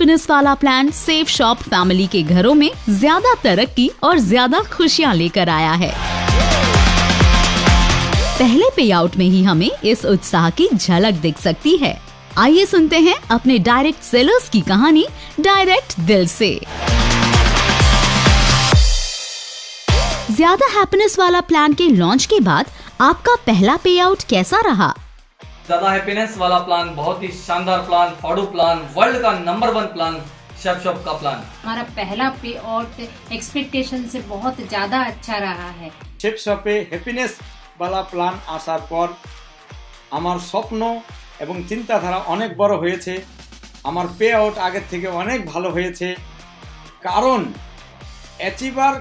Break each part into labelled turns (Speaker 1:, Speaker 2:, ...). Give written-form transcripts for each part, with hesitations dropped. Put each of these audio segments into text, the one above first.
Speaker 1: Happiness वाला plan safe shop family के घरों में ज्यादा तरक्की और ज्यादा खुशियाँ लेकर आया है। पहले पे आउट में ही हमें इस उत्साह की झलक दिख सकती है। आइए सुनते हैं अपने डायरेक्ट सेलर्स की कहानी डायरेक्ट दिल से। ज्यादा हैप्पीनेस वाला प्लान के लॉन्च के बाद आपका पहला पे आउट कैसा रहा?
Speaker 2: ज्यादा हैप्पीनेस वाला प्लान बहुत ही शानदार प्लान, फाड़ू प्लान, वर्ल्ड का नंबर 1 प्लान, शेफ शॉप का प्लान।
Speaker 3: हमारा पहला पे आउट एक्सपेक्टेशन से बहुत ज्यादा अच्छा रहा है।
Speaker 4: शेफ शॉपे हैप्पीनेस वाला प्लान आसार पर আমার স্বপ্ন এবং চিন্তাধারা অনেক বড় হয়েছে। আমার পে আউট আগের থেকে অনেক ভালো হয়েছে, কারণ achiever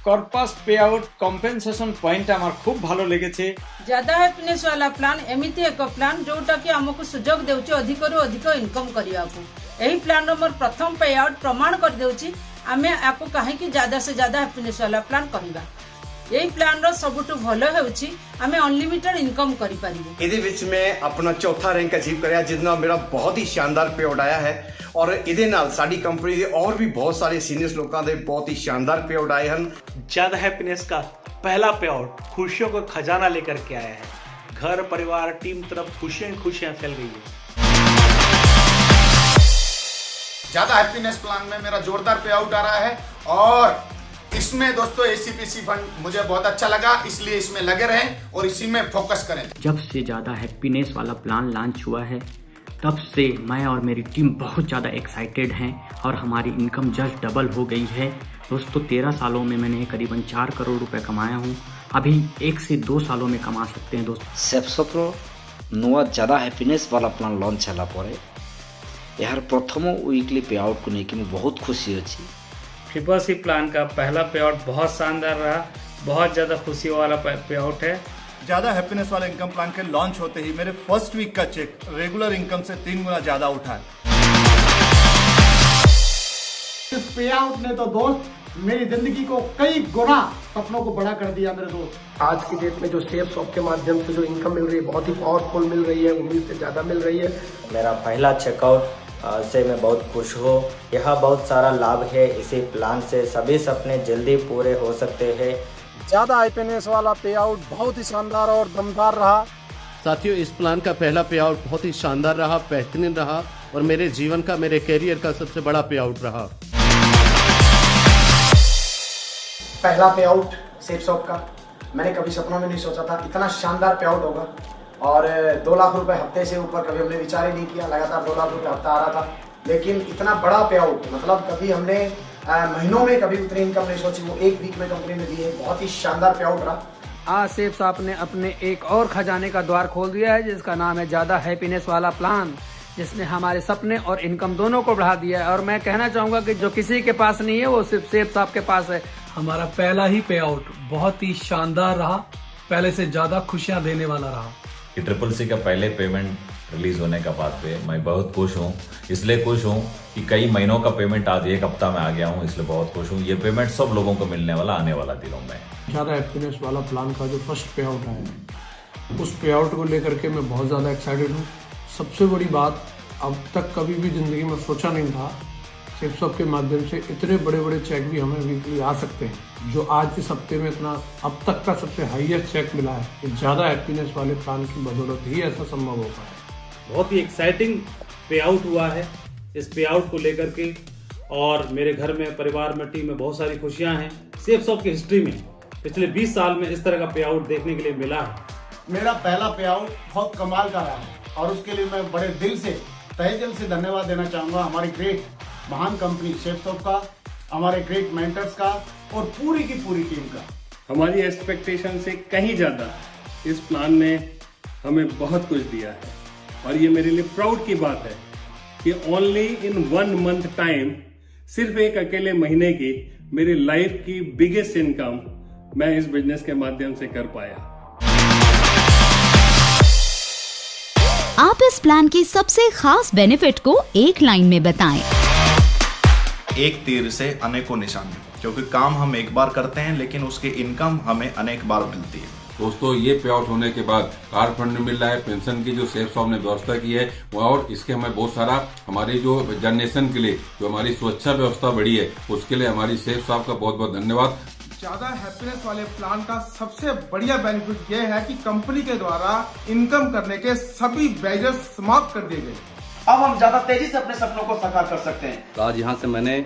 Speaker 4: corpus pay out compensation point আমার খুব ভালো লেগেছে।
Speaker 5: ज्यादा हैप्पीनेस वाला प्लान एमिति एक प्लान जोटा कि हमको सुजोग देउची अधिकरू अधिक इनकम करियाकू। एही प्लान रो मोर प्रथम पे आउट प्रमाण कर देउची आमे आपको काहे कि ज्यादा से ज्यादा हैप्पीनेस वाला प्लान कहिबा। यही प्लान रो सबुठु भलो हेउची हमें अनलिमिटेड इनकम करि परिबे।
Speaker 6: इदे विच में अपना चौथा रैंक अचीव करया, जितना मेरा बहुत ही शानदार पे आउट आया है। और इदे नाल साडी कंपनी दे और भी बहुत सारे सीनियर्स लोकां दे बहुत ही शानदार पे आउट आए हन।
Speaker 7: ज्यादा हैप्पीनेस का पहला पे आउट खुशियों का खजाना लेकर के आया है। घर परिवार टीम तरफ खुशियां फैल गई है।
Speaker 8: ज्यादा हैप्पीनेस प्लान में मेरा जोरदार पे आउट आ रहा है और इसमें दोस्तों एसीपीसी फंड मुझे बहुत अच्छा लगा, इसलिए इसमें लगे रहें और इसी में फोकस करें।
Speaker 9: जब से ज़्यादा हैप्पीनेस वाला प्लान लॉन्च हुआ है तब से मैं और मेरी टीम बहुत ज़्यादा एक्साइटेड हैं और हमारी इनकम जस्ट डबल हो गई है। दोस्तों 13 सालों में मैंने करीबन 4 करोड़ रुपए कमाया हूँ। अभी 1 से 2 सालों में कमा सकते हैं दोस्तों।
Speaker 10: शेफ शॉपର ନୂଆ ज़्यादा हैप्पीनेस वाला प्लान लॉन्च ହେଲା ପରେ यार प्रथम वीकली पे आउट को लेकर मैं बहुत खुशी अच्छी।
Speaker 11: ट्रिपल सी प्लान का पहला पे आउट बहुत शानदार रहा, बहुत ज़्यादा खुशी वाला पे आउट है।
Speaker 12: ज़्यादा हैप्पीनेस वाला इनकम प्लान के लॉन्च होते ही मेरे फर्स्ट वीक का चेक रेगुलर इनकम से 3 गुना ज़्यादा उठा है।
Speaker 13: इस पे आउट ने तो दोस्त मेरी जिंदगी को कई गुना सपनों को बड़ा कर दिया मेरे दोस्त।
Speaker 14: आज की डेट में जो सेफ शॉप के माध्यम से जो इनकम मिल रही है बहुत ही पावरफुल मिल रही है, उम्मीद से ज़्यादा मिल रही है।
Speaker 15: मेरा पहला चेकआउट से मैं बहुत खुश हूँ। यहाँ बहुत सारा लाभ है, इसी प्लान से सभी सपने जल्दी पूरे हो सकते हैं।
Speaker 14: ज़्यादा हैप्पीनेस वाला पे आउट बहुत ही शानदार और दमदार रहा।
Speaker 16: साथियों इस प्लान का पहला पे आउट बहुत ही शानदार रहा, बेहतरीन रहा और मेरे जीवन का, मेरे कैरियर का सबसे बड़ा पे आउट रहा।
Speaker 14: पहला पे आउट सेफ शॉप का मैंने कभी सपनों में नहीं सोचा था इतना शानदार पे आउट होगा और 2 लाख रुपए हफ्ते से ऊपर कभी हमने विचार ही नहीं किया। लगातार 2 लाख रुपए हफ्ता आ रहा था, लेकिन इतना बड़ा पे आउट मतलब कभी हमने महीनों में कभी उतनी इनकम नहीं सोची, वो 1 वीक में कंपनी ने दी है। बहुत ही शानदार पे आउट रहा।
Speaker 17: आज सेफ शॉप ने अपने एक और खजाने का द्वार खोल दिया है जिसका नाम है ज्यादा हैप्पीनेस वाला प्लान, जिसने हमारे सपने और इनकम दोनों को बढ़ा दिया है। और मैं कहना चाहूँगा कि जो किसी के पास नहीं है वो सिर्फ सेफ शॉप के पास है।
Speaker 18: हमारा पहला ही पे आउट बहुत ही शानदार रहा, पहले से ज्यादा खुशियाँ देने वाला रहा।
Speaker 19: ट्रिपल सी का पहले पेमेंट रिलीज होने का बाद पे मैं बहुत खुश हूँ। इसलिए खुश हूँ कि कई महीनों का पेमेंट आज 1 हफ्ता में आ गया हूँ, इसलिए बहुत खुश हूँ। ये पेमेंट सब लोगों को मिलने वाला आने वाला दिनों में।
Speaker 14: ज़्यादा हैप्पीनेस वाला प्लान का जो फर्स्ट पे आउट आया उस पे आउट को लेकर के मैं बहुत ज़्यादा एक्साइटेड हूँ। सबसे बड़ी बात, अब तक कभी भी ज़िंदगी में सोचा नहीं था सेफ शॉप के माध्यम से इतने बड़े बड़े चेक भी हमें वीकली आ सकते हैं। जो आज इस हफ्ते में इतना अब तक का सबसे हाईएस्ट चेक मिला है, कि ज़्यादा हैप्पीनेस वाले प्लान की बदौलत ही ऐसा संभव हो पाया।
Speaker 11: बहुत ही एक्साइटिंग पे आउट हुआ है। इस पे आउट को लेकर के और मेरे घर में, परिवार में, टीम में बहुत सारी खुशियां हैं। सेफ शॉप की हिस्ट्री में पिछले 20 साल में इस तरह का पे आउट देखने के लिए मिला है।
Speaker 13: मेरा पहला पे आउट बहुत कमाल का रहा है और उसके लिए मैं बड़े दिल से, तहे दिल से धन्यवाद देना चाहूँगा हमारी ग्रेट महान कंपनी शेफ शॉप का, हमारे ग्रेट मेंटर्स का और पूरी की पूरी टीम का।
Speaker 20: हमारी एक्सपेक्टेशन से कहीं ज़्यादा इस प्लान ने हमें बहुत कुछ दिया है और ये मेरे लिए प्राउड की बात है कि ओनली इन 1 मंथ टाइम, सिर्फ एक अकेले महीने की मेरी लाइफ की बिगेस्ट इनकम मैं इस बिजनेस के माध्यम से कर पाया।
Speaker 1: आप इस प्लान के सबसे खास बेनिफिट को एक लाइन में बताएं।
Speaker 6: एक तीर से अनेकों निशाने, क्योंकि काम हम एक बार करते हैं लेकिन उसकी इनकम हमें अनेक बार मिलती है।
Speaker 21: दोस्तों ये पे आउट होने के बाद कार फंड मिल रहा है, पेंशन की जो सेफ शॉप ने व्यवस्था की है, और इसके हमें बहुत सारा हमारी जो जनरेशन के लिए जो हमारी सुरक्षा व्यवस्था बढ़ी है, उसके लिए हमारी सेफ शॉप का बहुत बहुत धन्यवाद।
Speaker 22: ज्यादा हैप्पीनेस वाले प्लान का सबसे बढ़िया बेनिफिट ये है कि कंपनी के द्वारा इनकम करने के सभी बैरियर्स समाप्त कर दिए गए।
Speaker 23: अब हम ज्यादा तेजी से अपने सपनों को साकार कर सकते हैं।
Speaker 16: तो आज यहाँ से मैंने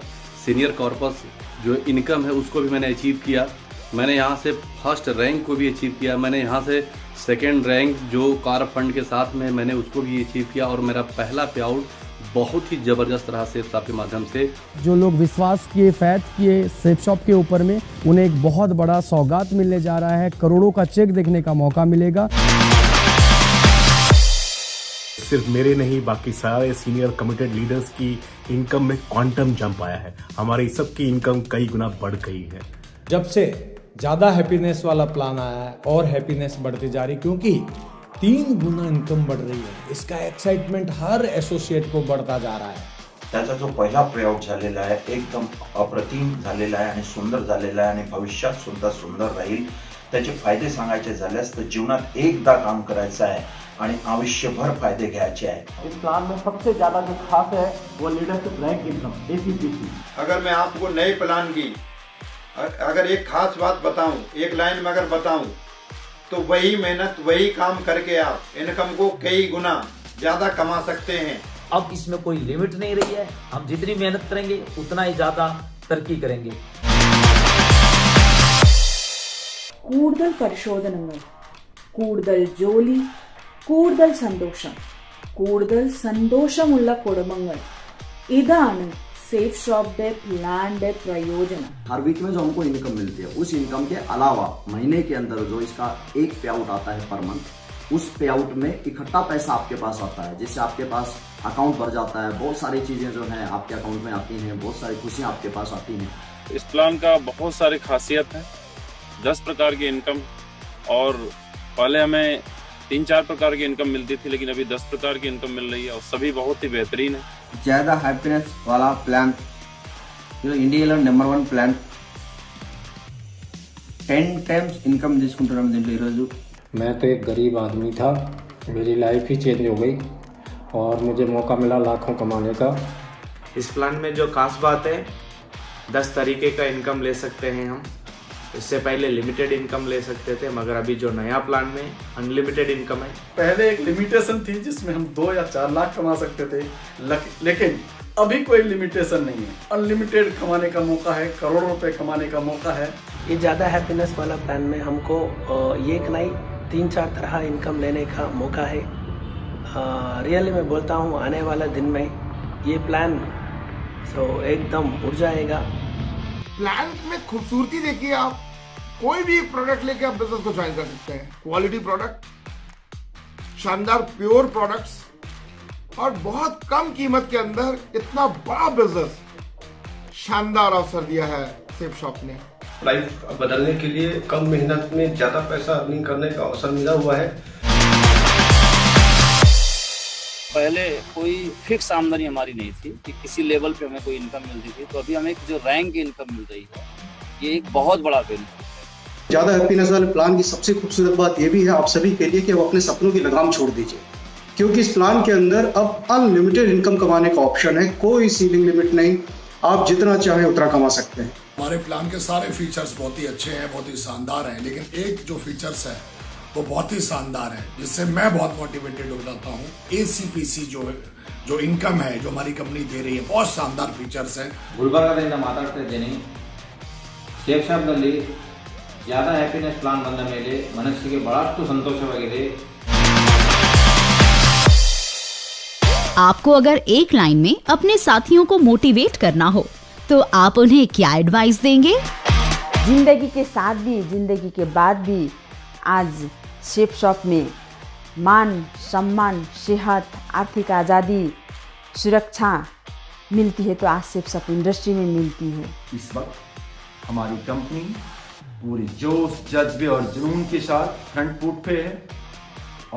Speaker 16: सीनियर कॉर्पस जो इनकम है उसको भी मैंने अचीव किया। मैंने यहाँ से फर्स्ट रैंक को भी अचीव किया। मैंने यहाँ से सेकेंड रैंक जो कार फंड के साथ में मैंने उसको भी अचीव किया। और मेरा पहला पे आउट बहुत ही ज़बरदस्त रहा सेफ शॉप के माध्यम से।
Speaker 24: जो लोग विश्वास किए, फैथ किए सेफ शॉप के ऊपर में, उन्हें एक बहुत बड़ा सौगात मिलने जा रहा है। करोड़ों का चेक देखने का मौका मिलेगा।
Speaker 25: सिर्फ मेरे नहीं, बाकी सारे सीनियर कमिटेड लीडर्स की इनकम में क्वांटम जंप आया है। हमारी सबकी इनकम कई गुना बढ़ गई है।
Speaker 4: जब से ज़्यादा हैप्पीनेस वाला प्लान आया है और हैप्पीनेस बढ़ती जा रही, क्योंकि 3 गुना इनकम बढ़ रही है। इसका एक्साइटमेंट हर एसोसिएट को बढ़ता जा रहा है।
Speaker 26: त्याचा जो पहिला पेआउट झालेला आहे एकदम अप्रतिम झालेला आहे आणि सुंदर झालेला आहे आणि भविष्यात सुद्धा सुंदर राहील। त्याचे फायदे सांगायचे झाल्यास तर जीवनात एकदा काम करायचं आहे आणि आयुष्यभर फायदे घ्यायचे आहेत।
Speaker 23: इस प्लान में सबसे ज्यादा जो खास है वो लीडरशिप रैंक इनकम ACPC।
Speaker 8: अगर मैं आपको नए प्लान की अगर एक खास बात बताऊं, एक लाइन में अगर बताऊं, तो वही मेहनत वही काम करके आप इनकम को कई गुना ज्यादा कमा सकते हैं।
Speaker 27: अब इसमें कोई लिमिट नहीं रही है। हम जितनी मेहनत करेंगे उतना ही ज्यादा तरक्की करेंगे।
Speaker 28: കൂടുതൽ പരിശോധനകൾ, കൂടുതൽ ജോലി, കൂടുതൽ സന്തോഷം, കൂടുതൽ സന്തോഷമുള്ള കുടുംബങ്ങൾ, ഇതാണ് safe shop day plan day प्रयोजन।
Speaker 23: हर वीक में जो हमको इनकम मिलती है, उस इनकम के अलावा महीने के अंदर जो इसका एक पे आउट आता है पर मंथ, उस पे आउट में इकट्ठा पैसा आपके पास आता है, जिससे आपके पास अकाउंट भर जाता है। बहुत सारी चीजें जो है आपके अकाउंट में आती हैं, बहुत सारी खुशियां आपके पास आती हैं।
Speaker 29: इस प्लान का बहुत सारी खासियत है। 10 प्रकार की इनकम, और पहले हमें 3-4 प्रकार की इनकम मिलती थी, लेकिन अभी 10 प्रकार की इनकम मिल रही है और सभी बहुत ही बेहतरीन है।
Speaker 23: ज्यादा हैप्पीनेस वाला plan India number 1 plan 10 times income తీసుకుంటున్నాం దీంట్లో ఈ రోజు।
Speaker 30: मैं तो एक गरीब आदमी था, मेरी लाइफ ही चेंज हो गई और मुझे मौका मिला लाखों कमाने का।
Speaker 31: इस प्लान में जो खास बात है, 10 तरीके का इनकम ले सकते हैं हम। इससे पहले लिमिटेड इनकम ले सकते थे, मगर अभी जो नया प्लान में अनलिमिटेड इनकम है।
Speaker 22: पहले एक लिमिटेशन थी जिसमें हम 2 या 4 लाख कमा सकते थे, लेकिन अभी कोई लिमिटेशन नहीं है। अनलिमिटेड कमाने का मौका है, करोड़ों रुपए कमाने का मौका है।
Speaker 17: ये ज़्यादा हैप्पीनेस वाला प्लान में हमको एक नहीं 3-4 तरह इनकम लेने का मौका है। रियली मैं बोलता हूँ, आने वाला दिन में ये प्लान एकदम उड़ जाएगा।
Speaker 8: प्लान में खूबसूरती देखिए, आप कोई भी प्रोडक्ट लेके आप बिजनेस को ज्वाइन कर सकते हैं। क्वालिटी प्रोडक्ट, शानदार प्योर प्रोडक्ट्स, और बहुत कम कीमत के अंदर इतना बड़ा बिजनेस, शानदार अवसर दिया है सेफ शॉप ने।
Speaker 6: लाइफ बदलने के लिए कम मेहनत में ज्यादा पैसा अर्निंग करने का अवसर मिला हुआ है।
Speaker 32: पहले कोई फिक्स आमदनी हमारी नहीं थी कि किसी लेवल पे हमें कोई इनकम मिलती थी, तो अभी हमें जो रैंक की इनकम मिल रही है, ये एक बहुत बड़ा बेनिफिट है।
Speaker 33: ज्यादा हैप्पीनेस वाले प्लान की सबसे खूबसूरत बात यह भी है आप सभी के लिए कि आप अपने सपनों की लगाम छोड़ दीजिए, क्योंकि इस प्लान के अंदर अब अनलिमिटेड इनकम कमाने का ऑप्शन है। कोई सीलिंग लिमिट नहीं, आप जितना चाहें उतना कमा सकते हैं।
Speaker 34: हमारे प्लान के सारे फीचर्स बहुत ही अच्छे हैं, बहुत ही शानदार हैं, लेकिन एक जो फीचर्स है वो बहुत ही शानदार है, जिससे मैं बहुत मोटिवेटेड हो जाता हूँ। ACPC जो इनकम है जो हमारी कंपनी दे रही है, बहुत शानदार फीचर्स हैं।
Speaker 35: ಗುಲ್ಬರ್ಗದಿಂದ ಮಾತಾಡ್ತಾ ಇದ್ದೀನಿ। ಸೇಫ್ ಶಾಪ್ನಲ್ಲಿ ज़्यादा हैप्पीनेस प्लान ಬಂದ ಮೇಲೆ ಮನಸ್ಸಿಗೆ ಬಹಳಷ್ಟು ಸಂತೋಷವಾಗಿದೆ।
Speaker 1: आपको अगर एक लाइन में अपने साथियों को मोटिवेट करना हो तो आप उन्हें क्या एडवाइस देंगे?
Speaker 28: जिंदगी के साथ भी, जिंदगी के बाद भी आज सेफ शॉप में मान सम्मान, सेहत, आर्थिक आज़ादी, सुरक्षा मिलती है, तो आज सेफ शॉप इंडस्ट्री में मिलती है।
Speaker 23: इस वक्त हमारी कंपनी पूरी जोश, जज्बे और जुनून के साथ फ्रंट फुट पे है।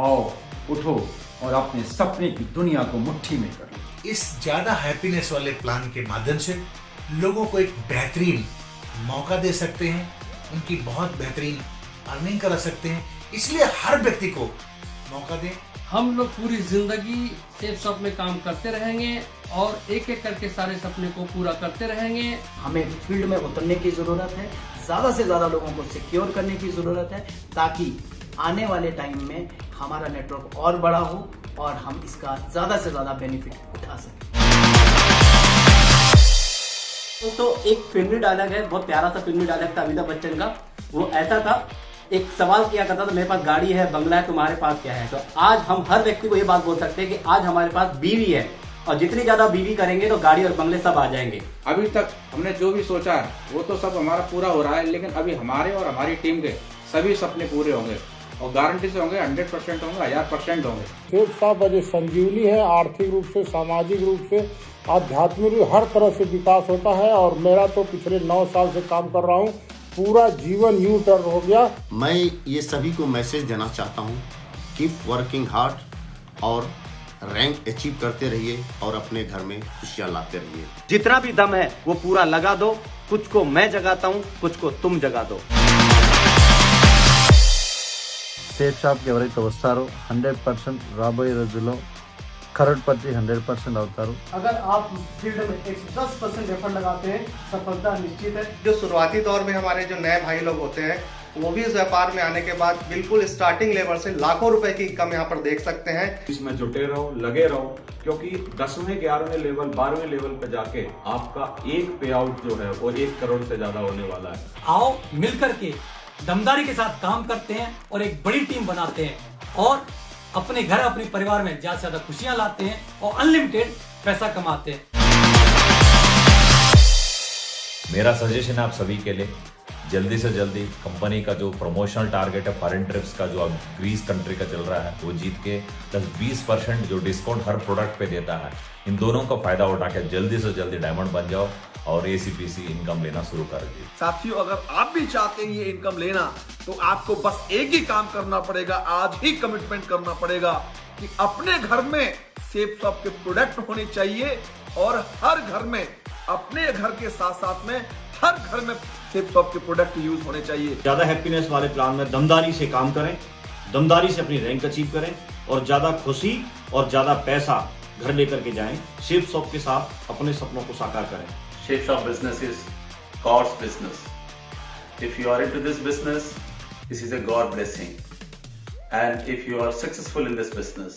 Speaker 23: आओ उठो और अपने सपने की दुनिया को मुट्ठी में कर लो।
Speaker 36: इस ज्यादा हैप्पीनेस वाले प्लान के माध्यम से लोगों को एक बेहतरीन मौका दे सकते हैं, उनकी बहुत बेहतरीन अर्निंग करा सकते हैं। इसलिए हर व्यक्ति को मौका दें।
Speaker 30: हम लोग पूरी जिंदगी सेफ शॉप में काम करते रहेंगे और एक एक करके सारे सपने को पूरा करते रहेंगे।
Speaker 2: हमें फील्ड में उतरने की जरूरत है, ज्यादा से ज्यादा लोगों को सिक्योर करने की जरूरत है, ताकि आने वाले टाइम में हमारा नेटवर्क और बड़ा हो और हम इसका ज्यादा से ज्यादा बेनिफिट उठा सकें।
Speaker 3: तो एक फिल्मी डायलॉग है, बहुत प्यारा सा फिल्मी डायलॉग था अमिताभ बच्चन का। वो ऐसा था, एक सवाल किया करता था, मेरे पास गाड़ी है, बंगला है, तुम्हारे पास क्या है। तो आज हम हर व्यक्ति को ये बात बोल सकते हैं कि आज हमारे पास बीवी है, और जितनी ज्यादा बीवी करेंगे तो गाड़ी और बंगले सब आ जाएंगे।
Speaker 35: अभी तक हमने जो भी सोचा है वो तो सब हमारा पूरा हो रहा है, लेकिन अभी हमारे और हमारी टीम के सभी सपने पूरे होंगे और गारंटी से होंगे, 100% होंगे, 1000% होंगे।
Speaker 5: सेफ शॉप आज संजीवनी है, आर्थिक रूप से, सामाजिक रूप से, आध्यात्मिक रूप, हर तरह से विकास होता है। और मेरा तो पिछले 9 साल से काम कर रहा हूँ, पूरा जीवन यू टर्न हो गया।
Speaker 7: मैं ये सभी को मैसेज देना चाहता हूँ, कीप वर्किंग हार्ड और रैंक अचीव करते रहिए और अपने घर में खुशियाँ लाते रहिए।
Speaker 9: जितना भी दम है वो पूरा लगा दो, कुछ को मैं जगाता हूँ, कुछ को तुम जगा दो।
Speaker 10: సేఫ్ షాప్కి ఎవరైతే వస్తారో 100% రాబోయే రోజుల్లో కరోడ్పతి 100% అవుతారు।
Speaker 2: अगर आप फील्ड में 110% एफर्ट लगाते हैं, सफलता निश्चित है।
Speaker 11: जो शुरुआती दौर में हमारे जो नए भाई लोग होते हैं, वो भी इस व्यापार में आने के बाद बिल्कुल स्टार्टिंग लेवल से लाखों रुपए की इनकम यहाँ पर देख सकते हैं।
Speaker 12: इसमें जुटे रहो, लगे रहो, क्योंकि 10वें 11वें लेवल 12वें लेवल पे जाके आपका एक पे आउट जो है वो 1 करोड़ से ज्यादा होने वाला है।
Speaker 13: आओ मिलकर के दमदारी के साथ काम करते हैं और एक बड़ी टीम बनाते हैं और अपने घर अपने परिवार में ज्यादा से ज्यादा खुशियां लाते हैं और अनलिमिटेड पैसा कमाते हैं।
Speaker 14: मेरा सजेशन है आप सभी के लिए, जल्दी से जल्दी कंपनी का जो प्रमोशनल टारगेट है फॉरेन ट्रिप्स का, जो अब ग्रीस कंट्री का चल रहा है, वो जीत के 10-20% जो डिस्काउंट हर प्रोडक्ट पे देता है, इन दोनों का फायदा उठा के जल्दी से जल्दी डायमंड बन जाओ और ACPC इनकम लेना शुरू कर दीजिए।
Speaker 15: साथियों, अगर आप भी चाहते हैं ये इनकम लेना, तो आपको बस एक ही काम करना पड़ेगा, आज ही कमिटमेंट करना पड़ेगा कि अपने घर में सेफ शॉप के प्रोडक्ट होने चाहिए और हर घर में, अपने घर के साथ साथ में हर घर में सेफ शॉप के प्रोडक्ट यूज होने चाहिए।
Speaker 9: ज्यादा हैप्पीनेस वाले प्लान में दमदारी से काम करें, दमदारी से अपनी रैंक अचीव करें और ज्यादा खुशी और ज्यादा पैसा घर लेकर के जाएं। सेफ शॉप के साथ अपने सपनों को साकार करें।
Speaker 16: Safe Shop business is God's business. If you are into this business, this is a God blessing. And if you are successful in this business,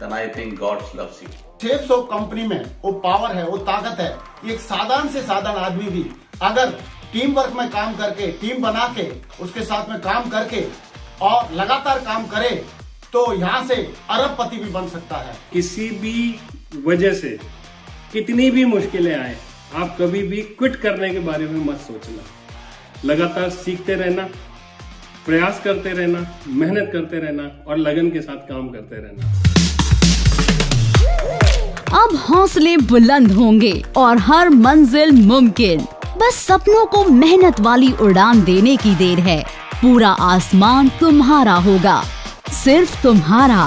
Speaker 16: then I think God loves you.
Speaker 5: Safe shop company में वो power है, वो ताकत है। एक साधारण से साधारण आदमी भी अगर टीम वर्क में काम करके, टीम बना के, उसके साथ में काम करके और लगातार काम करे, तो यहाँ से अरबपति भी बन सकता है।
Speaker 24: किसी भी वजह से कितनी भी मुश्किलें आए, आप कभी भी क्विट करने के बारे में मत सोचना। लगातार सीखते रहना, प्रयास करते रहना, मेहनत करते रहना और लगन के साथ काम करते रहना।
Speaker 1: अब हौसले बुलंद होंगे और हर मंजिल मुमकिन। बस सपनों को मेहनत वाली उड़ान देने की देर है। पूरा आसमान तुम्हारा होगा, सिर्फ तुम्हारा।